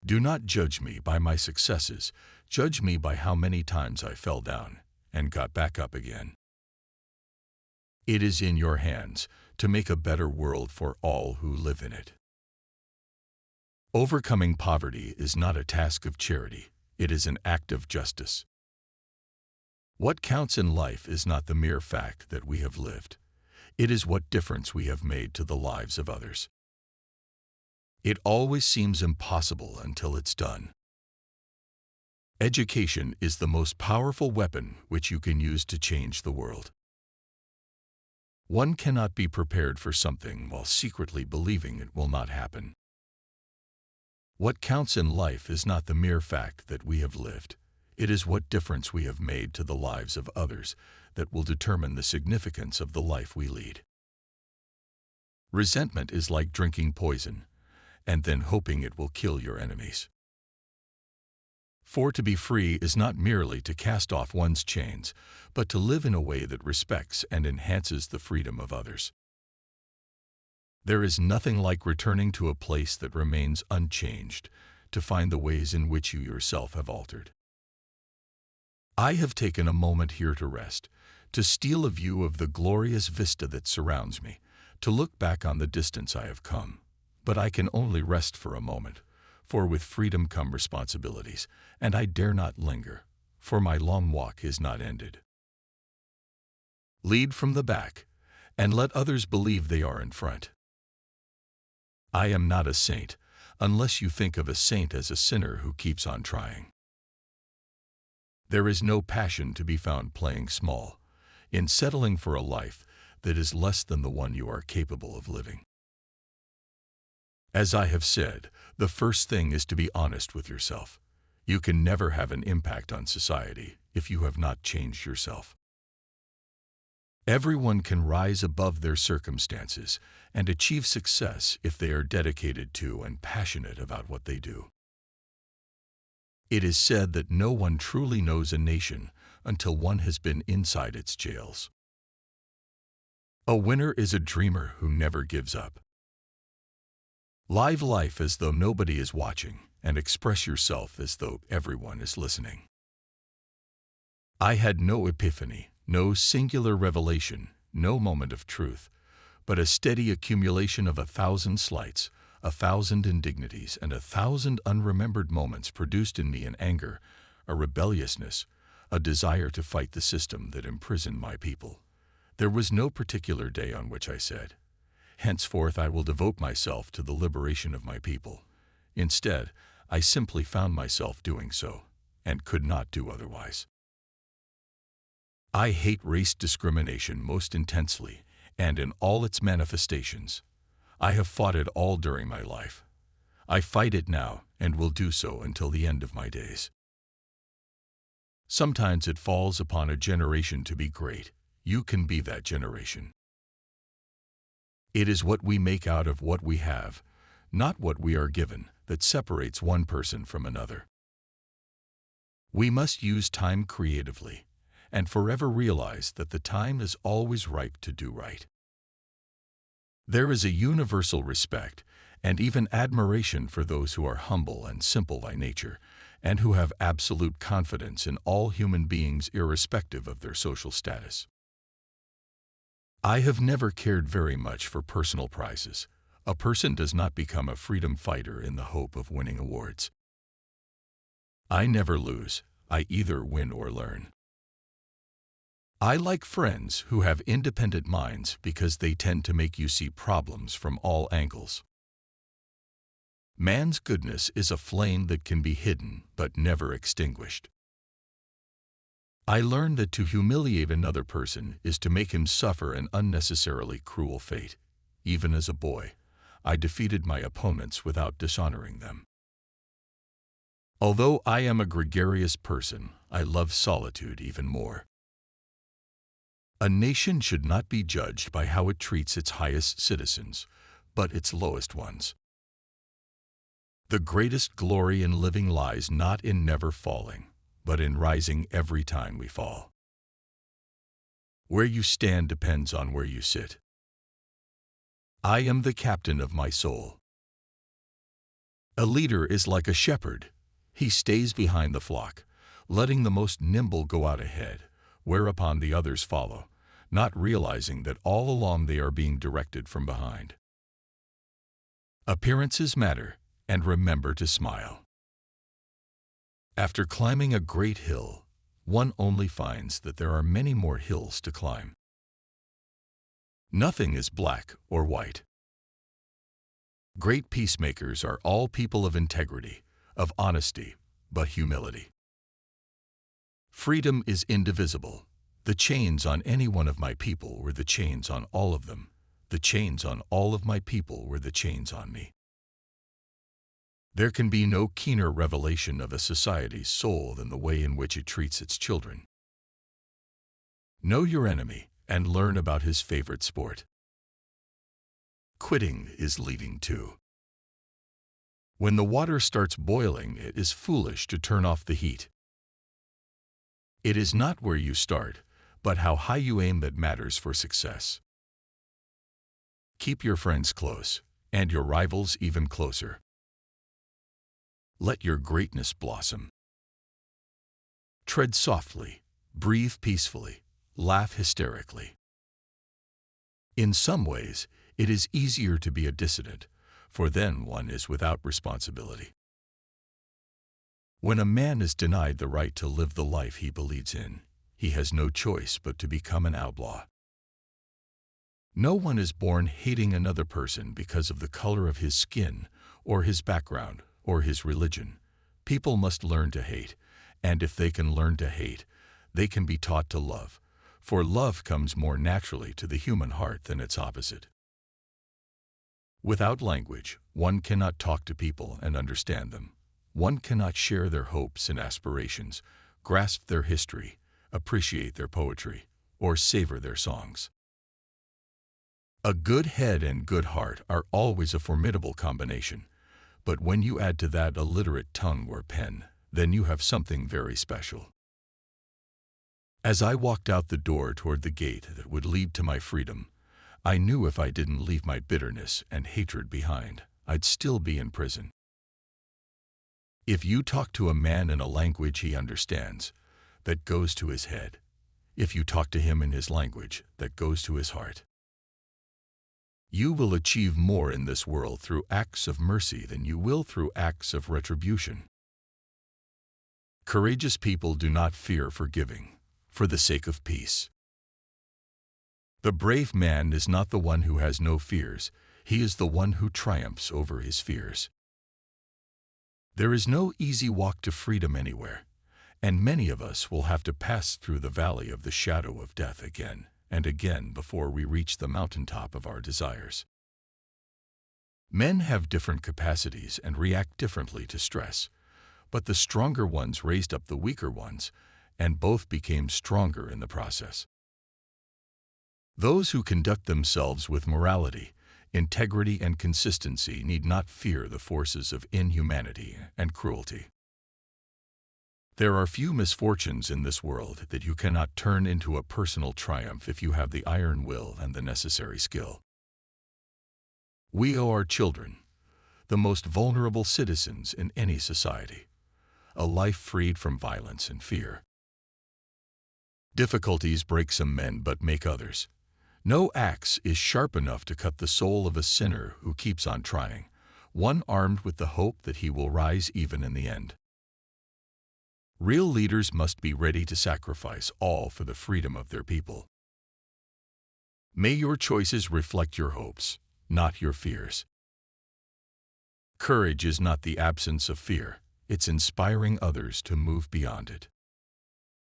Do not judge me by my successes, judge me by how many times I fell down and got back up again. It is in your hands to make a better world for all who live in it. Overcoming poverty is not a task of charity, it is an act of justice. What counts in life is not the mere fact that we have lived. It is what difference we have made to the lives of others. It always seems impossible until it's done. Education is the most powerful weapon which you can use to change the world. One cannot be prepared for something while secretly believing it will not happen. What counts in life is not the mere fact that we have lived. It is what difference we have made to the lives of others that will determine the significance of the life we lead. Resentment is like drinking poison, and then hoping it will kill your enemies. For to be free is not merely to cast off one's chains, but to live in a way that respects and enhances the freedom of others. There is nothing like returning to a place that remains unchanged to find the ways in which you yourself have altered. I have taken a moment here to rest, to steal a view of the glorious vista that surrounds me, to look back on the distance I have come. But I can only rest for a moment, for with freedom come responsibilities, and I dare not linger, for my long walk is not ended. Lead from the back, and let others believe they are in front. I am not a saint, unless you think of a saint as a sinner who keeps on trying. There is no passion to be found playing small, in settling for a life that is less than the one you are capable of living. As I have said, the first thing is to be honest with yourself. You can never have an impact on society if you have not changed yourself. Everyone can rise above their circumstances and achieve success if they are dedicated to and passionate about what they do. It is said that no one truly knows a nation until one has been inside its jails. A winner is a dreamer who never gives up. Live life as though nobody is watching, and express yourself as though everyone is listening. I had no epiphany, no singular revelation, no moment of truth, but a steady accumulation of 1,000 slights, 1,000 indignities, and 1,000 unremembered moments produced in me an anger, a rebelliousness, a desire to fight the system that imprisoned my people. There was no particular day on which I said, "Henceforth I will devote myself to the liberation of my people." Instead, I simply found myself doing so, and could not do otherwise. I hate race discrimination most intensely, and in all its manifestations. I have fought it all during my life. I fight it now, and will do so until the end of my days. Sometimes it falls upon a generation to be great. You can be that generation. It is what we make out of what we have, not what we are given, that separates one person from another. We must use time creatively, and forever realize that the time is always ripe to do right. There is a universal respect and even admiration for those who are humble and simple by nature, and who have absolute confidence in all human beings irrespective of their social status. I have never cared very much for personal prizes. A person does not become a freedom fighter in the hope of winning awards. I never lose. I either win or learn. I like friends who have independent minds because they tend to make you see problems from all angles. Man's goodness is a flame that can be hidden but never extinguished. I learned that to humiliate another person is to make him suffer an unnecessarily cruel fate. Even as a boy, I defeated my opponents without dishonoring them. Although I am a gregarious person, I love solitude even more. A nation should not be judged by how it treats its highest citizens, but its lowest ones. The greatest glory in living lies not in never falling, but in rising every time we fall. Where you stand depends on where you sit. I am the captain of my soul. A leader is like a shepherd. He stays behind the flock, letting the most nimble go out ahead, whereupon the others follow, not realizing that all along they are being directed from behind. Appearances matter, and remember to smile. After climbing a great hill, one only finds that there are many more hills to climb. Nothing is black or white. Great peacemakers are all people of integrity, of honesty, but humility. Freedom is indivisible. The chains on any one of my people were the chains on all of them. The chains on all of my people were the chains on me. There can be no keener revelation of a society's soul than the way in which it treats its children. Know your enemy and learn about his favorite sport. Quitting is leading too. When the water starts boiling, it is foolish to turn off the heat. It is not where you start, but how high you aim that matters for success. Keep your friends close, and your rivals even closer. Let your greatness blossom. Tread softly, breathe peacefully, laugh hysterically. In some ways, it is easier to be a dissident, for then one is without responsibility. When a man is denied the right to live the life he believes in, he has no choice but to become an outlaw. No one is born hating another person because of the color of his skin, or his background, or his religion. People must learn to hate, and if they can learn to hate, they can be taught to love, for love comes more naturally to the human heart than its opposite. Without language, one cannot talk to people and understand them. One cannot share their hopes and aspirations, grasp their history, appreciate their poetry, or savor their songs. A good head and good heart are always a formidable combination, but when you add to that a literate tongue or pen, then you have something very special. As I walked out the door toward the gate that would lead to my freedom, I knew if I didn't leave my bitterness and hatred behind, I'd still be in prison. If you talk to a man in a language he understands, that goes to his head. If you talk to him in his language, that goes to his heart. You will achieve more in this world through acts of mercy than you will through acts of retribution. Courageous people do not fear forgiving, for the sake of peace. The brave man is not the one who has no fears, he is the one who triumphs over his fears. There is no easy walk to freedom anywhere, and many of us will have to pass through the valley of the shadow of death again and again before we reach the mountaintop of our desires. Men have different capacities and react differently to stress, but the stronger ones raised up the weaker ones, and both became stronger in the process. Those who conduct themselves with morality, integrity, and consistency need not fear the forces of inhumanity and cruelty. There are few misfortunes in this world that you cannot turn into a personal triumph if you have the iron will and the necessary skill. We owe our children, the most vulnerable citizens in any society, a life freed from violence and fear. Difficulties break some men but make others. No axe is sharp enough to cut the soul of a sinner who keeps on trying, one armed with the hope that he will rise even in the end. Real leaders must be ready to sacrifice all for the freedom of their people. May your choices reflect your hopes, not your fears. Courage is not the absence of fear, it's inspiring others to move beyond it.